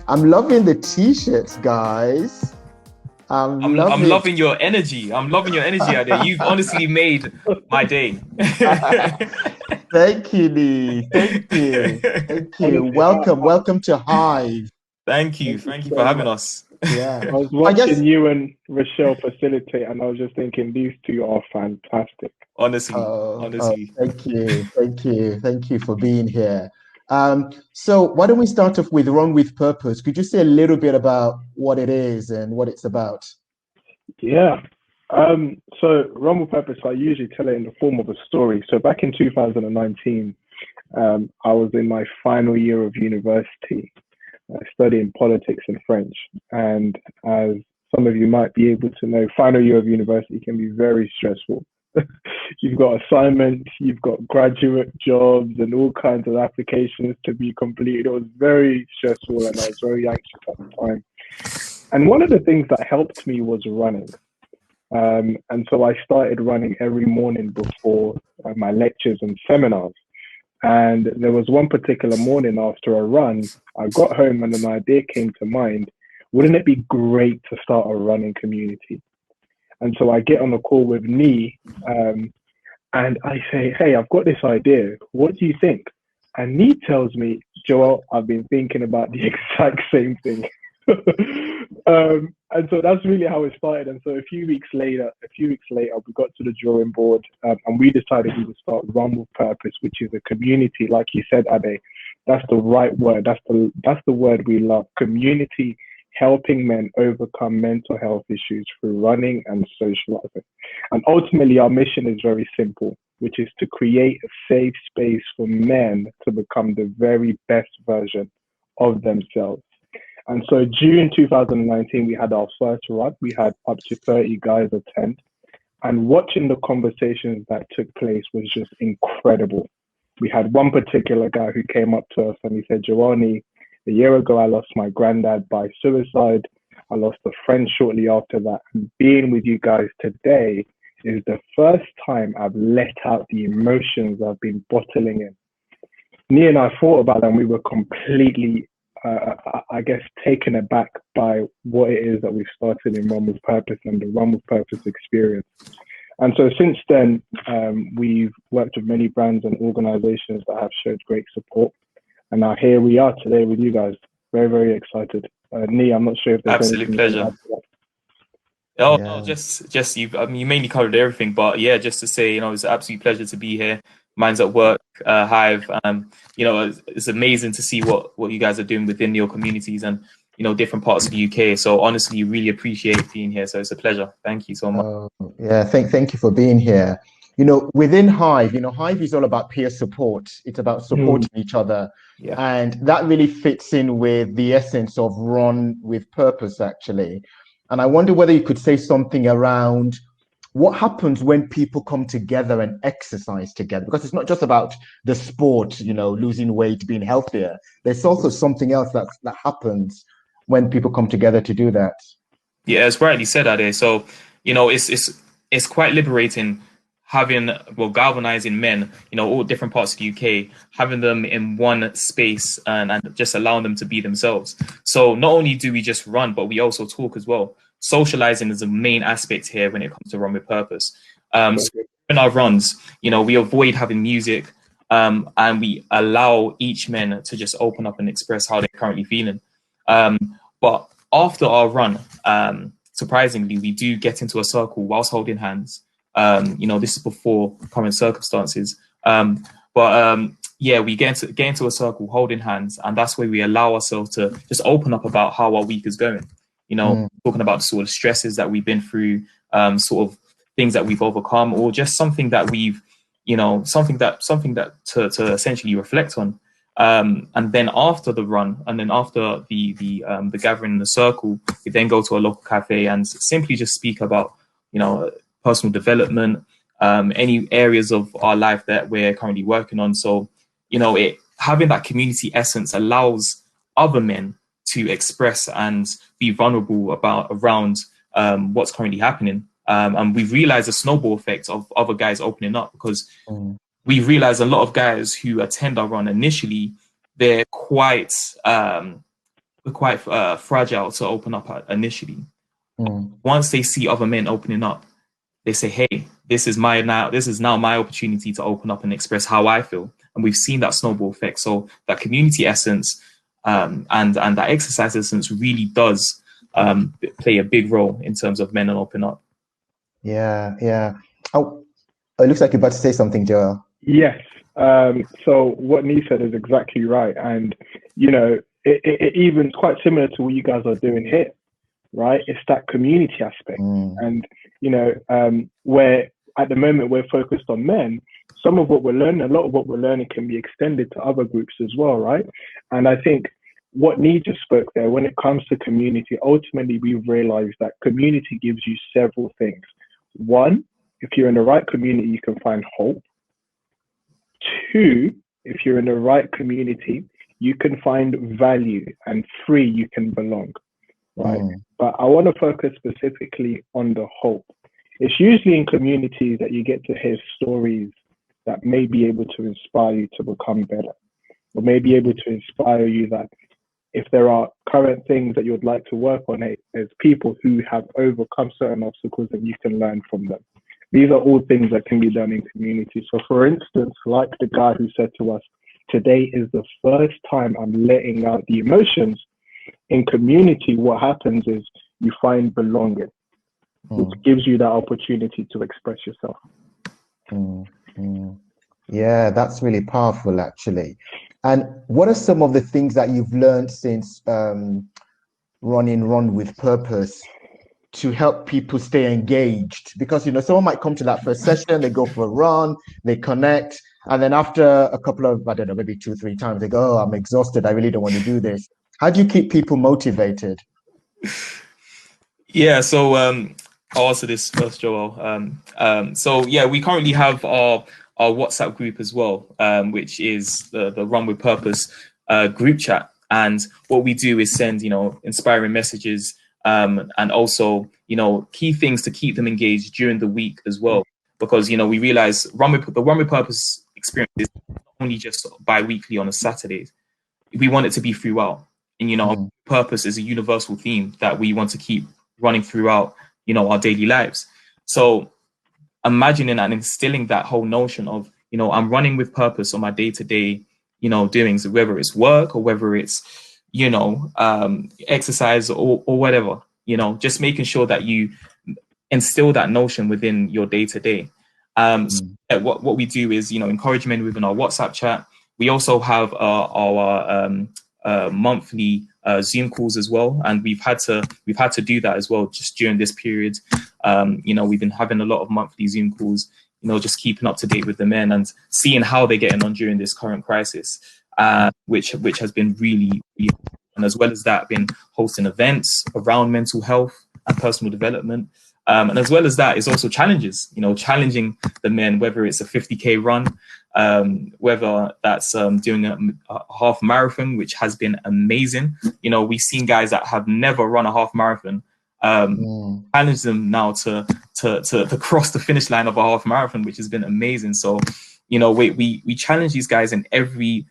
I'm loving the t-shirts, guys. I'm loving your energy. I'm loving your energy out there. You've honestly made my day. Thank you, Nii. Thank you. Thank you. Honestly, Welcome to Hive. Thank you. thank you Thank you for so having much. us. Yeah. I was I guess watching you and Rochelle facilitate, and I was just thinking these two are fantastic. Honestly, oh, honestly. thank you. Thank you. Thank you for being here. So why don't we start off with Run with Purpose? Could you say a little bit about what it is and what it's about? Yeah. So Run with Purpose, I usually tell it in the form of a story. So back in 2019, I was in my final year of university, studying politics and French. And as some of you might be able to know, final year of university can be very stressful. You've got assignments, you've got graduate jobs, and all kinds of applications to be completed. It was very stressful, and I was very anxious at the time. And one of the things that helped me was running. And so I started running every morning before my lectures and seminars. And there was one particular morning after a run, I got home and an idea came to mind. Wouldn't it be great to start a running community? And so I get on a call with Nii, and I say, hey, I've got this idea. What do you think? And Nii tells me, Joel, I've been thinking about the exact same thing. And so that's really how it started. And so a few weeks later, we got to the drawing board, and we decided we would start Run with Purpose, which is a community, like you said, Ade. That's the right word. That's the word we love. Community, helping men overcome mental health issues through running and socializing. And ultimately, our mission is very simple, which is to create a safe space for men to become the very best version of themselves. And so June 2019, we had our first run. We had up to 30 guys attend. And watching the conversations that took place was just incredible. We had one particular guy who came up to us and he said, Joani, a year ago, I lost my granddad by suicide. I lost a friend shortly after that. And being with you guys today is the first time I've let out the emotions I've been bottling in. Nii and I thought about that and we were completely I guess, taken aback by what it is that we've started in Run with Purpose and the Run with Purpose experience. And so since then, we've worked with many brands and organizations that have showed great support. And now here we are today with you guys. Very, very excited. Nii, I'm not sure if there's Absolute anything pleasure. you can add to that. Oh, Yeah. no, just you. I mean, you mainly covered everything, but yeah, just to say, it's an absolute pleasure to be here. Mine's at work, Hive. It's amazing to see what you guys are doing within your communities and different parts of the UK. So honestly, really appreciate being here. So it's a pleasure. Thank you so much. Yeah, thank you for being here. Within Hive, Hive is all about peer support. It's about supporting each other. Yeah. And that really fits in with the essence of Run with Purpose, actually. And I wonder whether you could say something around what happens when people come together and exercise together, because it's not just about the sport, losing weight, being healthier. There's also something else that happens when people come together to do that. Yeah, as rightly said, Ade. So, it's quite liberating galvanizing men, all different parts of the UK, having them in one space and just allowing them to be themselves. So not only do we just run, but we also talk as well. Socializing is a main aspect here when it comes to Run with Purpose. So in our runs, we avoid having music, and we allow each man to just open up and express how they're currently feeling. But after our run, surprisingly, we do get into a circle whilst holding hands. This is before current circumstances. We get into a circle holding hands, and that's where we allow ourselves to just open up about how our week is going. Talking about the sort of stresses that we've been through, sort of things that we've overcome, or just something that we've, something that to essentially reflect on. And then after the run, and then after the gathering in the circle, we then go to a local cafe and simply just speak about, personal development, any areas of our life that we're currently working on. So, having that community essence allows other men to express and be vulnerable around what's currently happening. And we've realized a snowball effect of other guys opening up, because we realize a lot of guys who attend our run initially, they're quite quite fragile to open up initially. Mm. Once they see other men opening up, they say, hey, this is now my opportunity to open up and express how I feel. And we've seen that snowball effect. So that community essence and that exercise essence really does play a big role in terms of men and open up. Yeah. Oh, it looks like you're about to say something, Joel. Yes. So what Nii said is exactly right. And, you know, it even quite similar to what you guys are doing here, right? It's that community aspect. And, you know, where at the moment we're focused on men, some of what we're learning, a lot of what we're learning can be extended to other groups as well, right? And I think what Nii just spoke there, when it comes to community, ultimately we've realized that community gives you several things. One, if you're in the right community, you can find hope. Two, if you're in the right community, you can find value. And three, you can belong, right? But I want to focus specifically on the hope. It's usually in communities that you get to hear stories that may be able to inspire you to become better, or may be able to inspire you that if there are current things that you would like to work on, there's people who have overcome certain obstacles and you can learn from them. These are all things that can be done in community. So for instance, like the guy who said to us, today is the first time I'm letting out the emotions. In community, what happens is you find belonging, which gives you that opportunity to express yourself. Yeah, that's really powerful, actually. And what are some of the things that you've learned since running Run with Purpose to help people stay engaged? Because, you know, someone might come to that first session, they go for a run, they connect, and then after a couple of, I don't know, maybe 2-3 times, they go, oh, I'm exhausted, I really don't want to do this. How do you keep people motivated? Yeah, so I'll answer this first, Joel. So yeah, we currently have our WhatsApp group as well, which is the Run with Purpose group chat. And what we do is send, you know, inspiring messages and also, you know, key things to keep them engaged during the week as well. Because, you know, we realize the Run with Purpose experience is not only just bi-weekly on a Saturday. We want it to be throughout. And, you know, purpose is a universal theme that we want to keep running throughout, you know, our daily lives. So imagining and instilling that whole notion of, you know, I'm running with purpose on my day-to-day, you know, doings, whether it's work or whether it's, you know, exercise or whatever, you know, just making sure that you instill that notion within your day-to-day. So what we do is, you know, encourage men within our WhatsApp chat. We also have our monthly Zoom calls as well, and we've had to do that as well just during this period. You know, we've been having a lot of monthly Zoom calls, you know, just keeping up to date with the men and seeing how they're getting on during this current crisis, which has been really, and as well as that, been hosting events around mental health and personal development. And as well as that, it's also challenges, you know, challenging the men, whether it's a 50K run, whether that's doing a half marathon, which has been amazing. You know, we've seen guys that have never run a half marathon, challenge them now to cross the finish line of a half marathon, which has been amazing. So, you know, we challenge these guys in every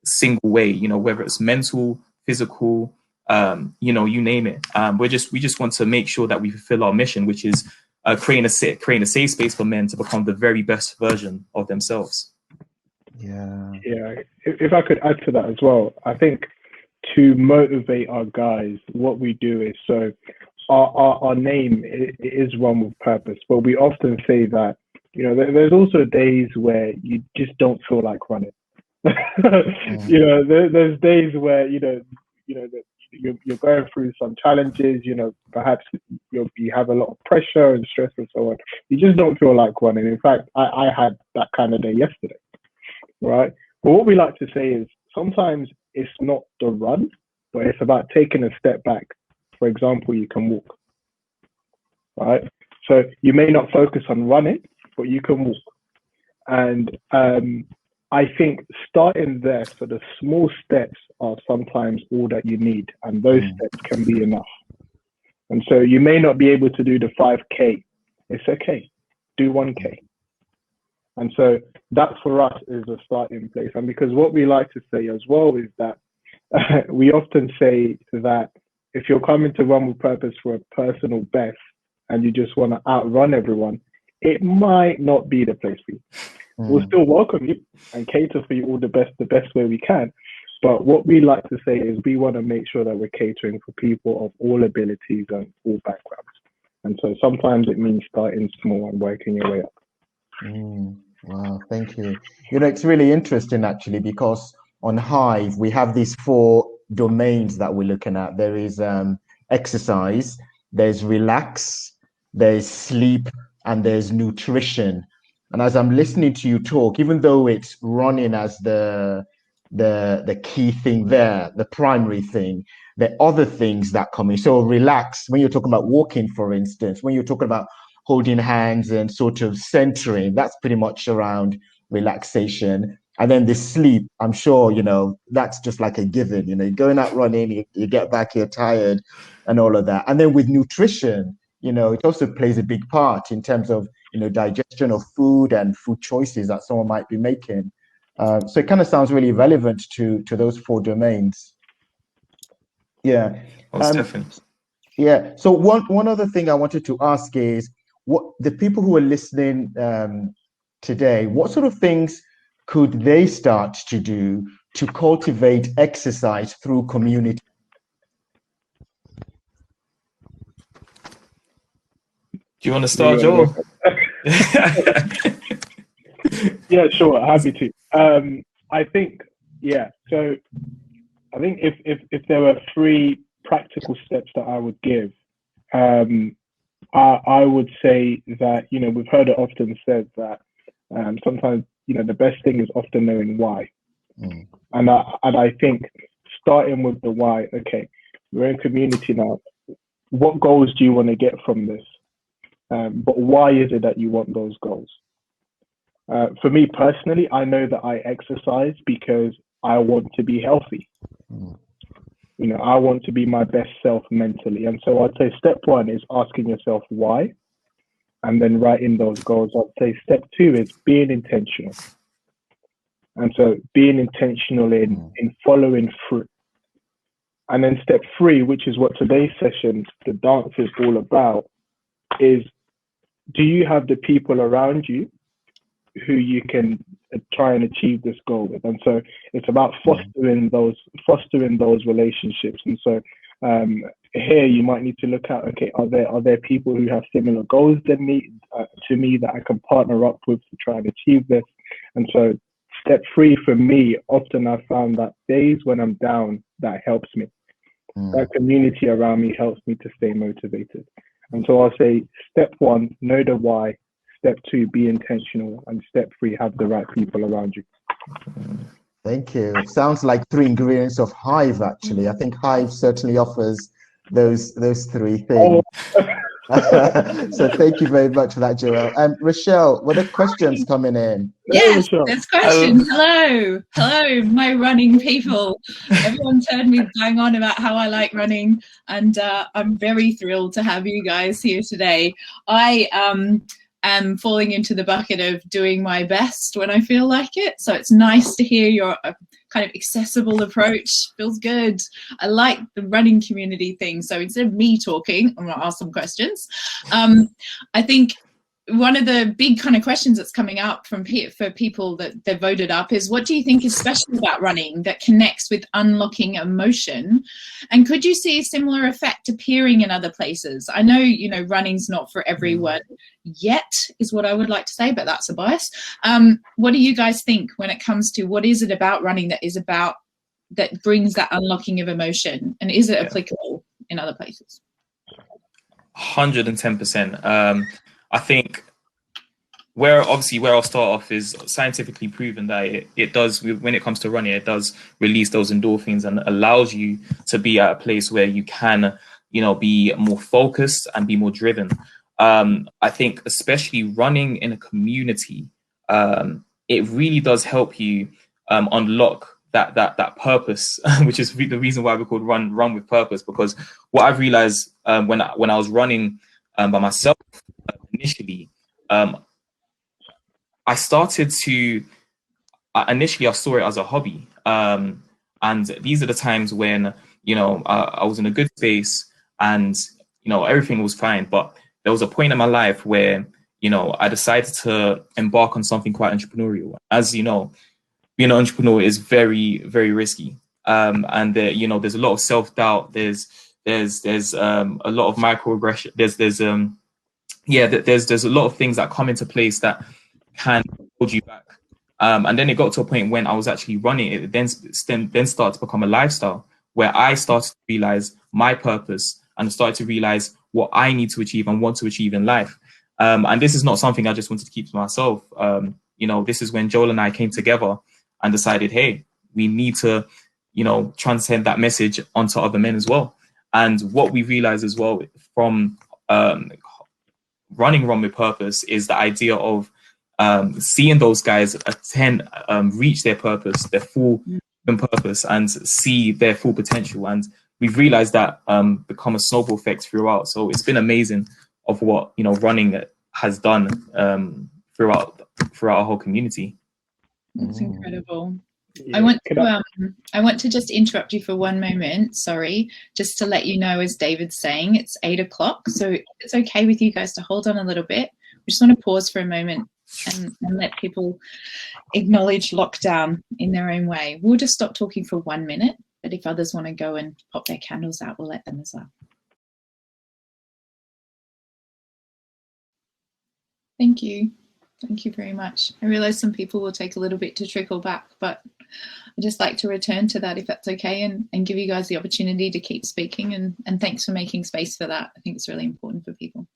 single way, you know, whether it's mental, physical, you know, you name it. We just want to make sure that we fulfill our mission, which is creating a safe space for men to become the very best version of themselves. Yeah. If I could add to that as well, I think to motivate our guys, what we do is, so our name is Run with Purpose, but we often say that, you know, there's also days where you just don't feel like running. You know, there's days where you're going through some challenges, you know, perhaps you have a lot of pressure and stress and so on. You just don't feel like running. In fact, I had that kind of day yesterday, right? But what we like to say is sometimes it's not the run, but it's about taking a step back. For example, you can walk, right? So you may not focus on running, but you can walk. And I think starting there, so the small steps are sometimes all that you need, and those steps can be enough. And so you may not be able to do the 5K. It's okay. Do 1K. And so that for us is a starting place. And because what we like to say as well is that we often say that if you're coming to Run with Purpose for a personal best and you just want to outrun everyone, it might not be the place for you. We'll still welcome you and cater for you all the best way we can. But what we like to say is we want to make sure that we're catering for people of all abilities and all backgrounds. And so sometimes it means starting small and working your way up. Wow, thank you. You know, it's really interesting actually, because on Hive, we have these 4 domains that we're looking at. There is exercise, there's relax, there's sleep, and there's nutrition. And as I'm listening to you talk, even though it's running as the key thing there, the primary thing, the other things that come in. So relax, when you're talking about walking, for instance, when you're talking about holding hands and sort of centering, that's pretty much around relaxation. And then the sleep, I'm sure, you know, that's just like a given, you know, you're going out running, you get back, you're tired and all of that. And then with nutrition, you know, it also plays a big part in terms of, you know, digestion of food and food choices that someone might be making. So it kind of sounds really relevant to those 4 domains. Yeah. Most definitely. Yeah. So one other thing I wanted to ask is, what the people who are listening today, what sort of things could they start to do to cultivate exercise through community? Do you want to start, Joel? Yeah, sure. Happy to. I think, yeah. So I think if there were 3 practical steps that I would give, I would say that, you know, we've heard it often said that sometimes, you know, the best thing is often knowing why. And I think starting with the why, okay, we're in community now. What goals do you want to get from this? But why is it that you want those goals? For me personally, I know that I exercise because I want to be healthy. You know, I want to be my best self mentally. And so I'd say step 1 is asking yourself why, and then writing those goals. I'd say step 2 is being intentional. And so being intentional in following through. And then step 3, which is what today's session, the dance, is all about, is, do you have the people around you who you can try and achieve this goal with? And so it's about fostering those relationships. And so here you might need to look at, okay, are there people who have similar goals than me to me that I can partner up with to try and achieve this? And so step 3 for me, often I found that days when I'm down, that helps me. That community around me helps me to stay motivated. And so I'll say step 1, know the why. Step 2, be intentional. And step 3, have the right people around you. Thank you. It sounds like 3 ingredients of Hive, actually. I think Hive certainly offers those 3 things. So thank you very much for that, Joél. Rochelle, what are questions coming in? Yes, there's questions. Hello, my running people. Everyone's heard me bang on about how I like running, and I'm very thrilled to have you guys here today. I am falling into the bucket of doing my best when I feel like it. So it's nice to hear your kind of accessible approach. Feels good. I like the running community thing. So instead of me talking, I'm going to ask some questions. I think one of the big kind of questions that's coming up from for people that they've voted up is, what do you think is special about running that connects with unlocking emotion? And could you see a similar effect appearing in other places? I know, you know, running's not for everyone yet, is what I would like to say, but that's a bias. What do you guys think when it comes to what is it about running that brings that unlocking of emotion? And is it applicable in other places? 110%. I think where I'll start off is scientifically proven that it does, when it comes to running, it does release those endorphins and allows you to be at a place where you can, you know, be more focused and be more driven. I think especially running in a community, it really does help you unlock that purpose, which is the reason why we're called Run with Purpose. Because what I've realized when I was running by myself initially, I started to initially I saw it as a hobby. And these are the times when, you know, I was in a good space and, you know, everything was fine. But there was a point in my life where, you know, I decided to embark on something quite entrepreneurial. As you know, being an entrepreneur is very, very risky. And you know, there's a lot of self-doubt. There's a lot of microaggression. There's a lot of things that come into place that can hold you back. And then it got to a point when I was actually running it, then started to become a lifestyle where I started to realize my purpose and started to realize what I need to achieve and want to achieve in life. And this is not something I just wanted to keep to myself. You know, this is when Joel and I came together and decided, hey, we need to, you know, transcend that message onto other men as well. And what we realized as well from running Run with Purpose is the idea of seeing those guys reach their purpose, their full purpose, and see their full potential. And we've realized that become a snowball effect throughout. So it's been amazing of what, you know, running has done throughout our whole community. That's incredible. Yeah. I want to just interrupt you for one moment. Sorry, just to let you know, as David's saying, it's 8 o'clock. So if it's okay with you guys to hold on a little bit. We just want to pause for a moment and let people acknowledge lockdown in their own way. We'll just stop talking for 1 minute, but if others want to go and pop their candles out, we'll let them as well. Thank you. Thank you very much. I realize some people will take a little bit to trickle back, but I'd just like to return to that if that's okay, and give you guys the opportunity to keep speaking, and thanks for making space for that. I think it's really important for people.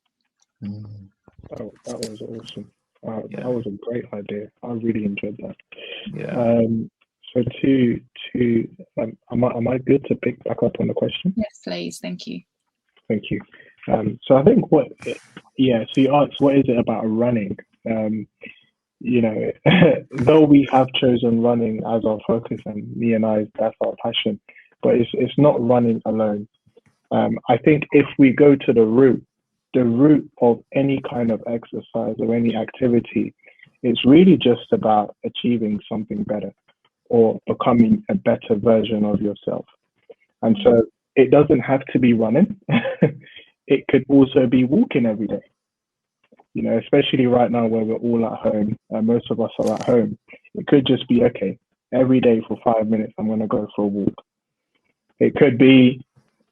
Oh, that was awesome. That was a great idea. I really enjoyed that. Yeah. So am I good to pick back up on the question? Yes, please. Thank you. Thank you. So I think so you asked, what is it about running? You know, though we have chosen running as our focus, and me and I, that's our passion, but it's not running alone. I think if we go to the root of any kind of exercise or any activity, it's really just about achieving something better or becoming a better version of yourself. And so it doesn't have to be running. It could also be walking every day. You know, especially right now where we're all at home, most of us are at home. It could just be, okay, every day for 5 minutes, I'm going to go for a walk. It could be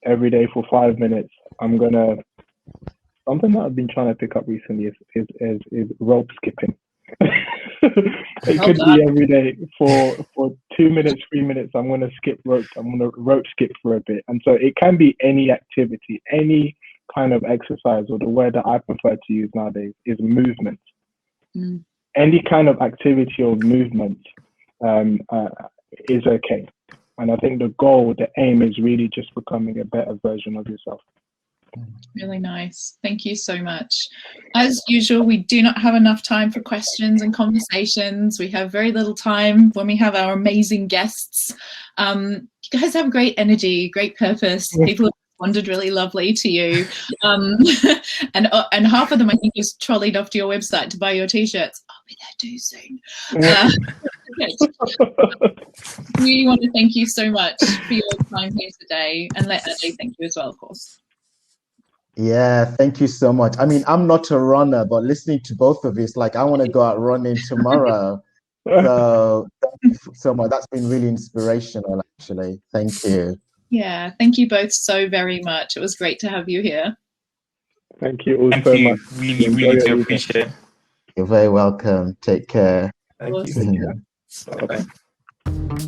every day for 5 minutes, something that I've been trying to pick up recently is rope skipping. It could be every day for 2 minutes, 3 minutes, I'm going to skip rope. I'm going to rope skip for a bit. And so it can be any activity, any kind of exercise, or the word that I prefer to use nowadays is movement. Any kind of activity or movement is okay. And I think the aim is really just becoming a better version of yourself. Really nice. Thank you so much. As usual, we do not have enough time for questions and conversations. We have very little time when we have our amazing guests. You guys have great energy, great purpose. People have responded really lovely to you. And half of them, I think, just trolleyed off to your website to buy your t-shirts. I'll be there too soon. Really want to thank you so much for your time here today, and let Ade thank you as well, of course. Yeah, thank you so much. I mean, I'm not a runner, but listening to both of you, it's like I want to go out running tomorrow. So thank you so much. That's been really inspirational, actually. Thank you. Yeah, thank you both so very much. It was great to have you here. Thank you all Thank so you. much. Really do appreciate it. You're very welcome. Take care. Thank you. Bye-bye.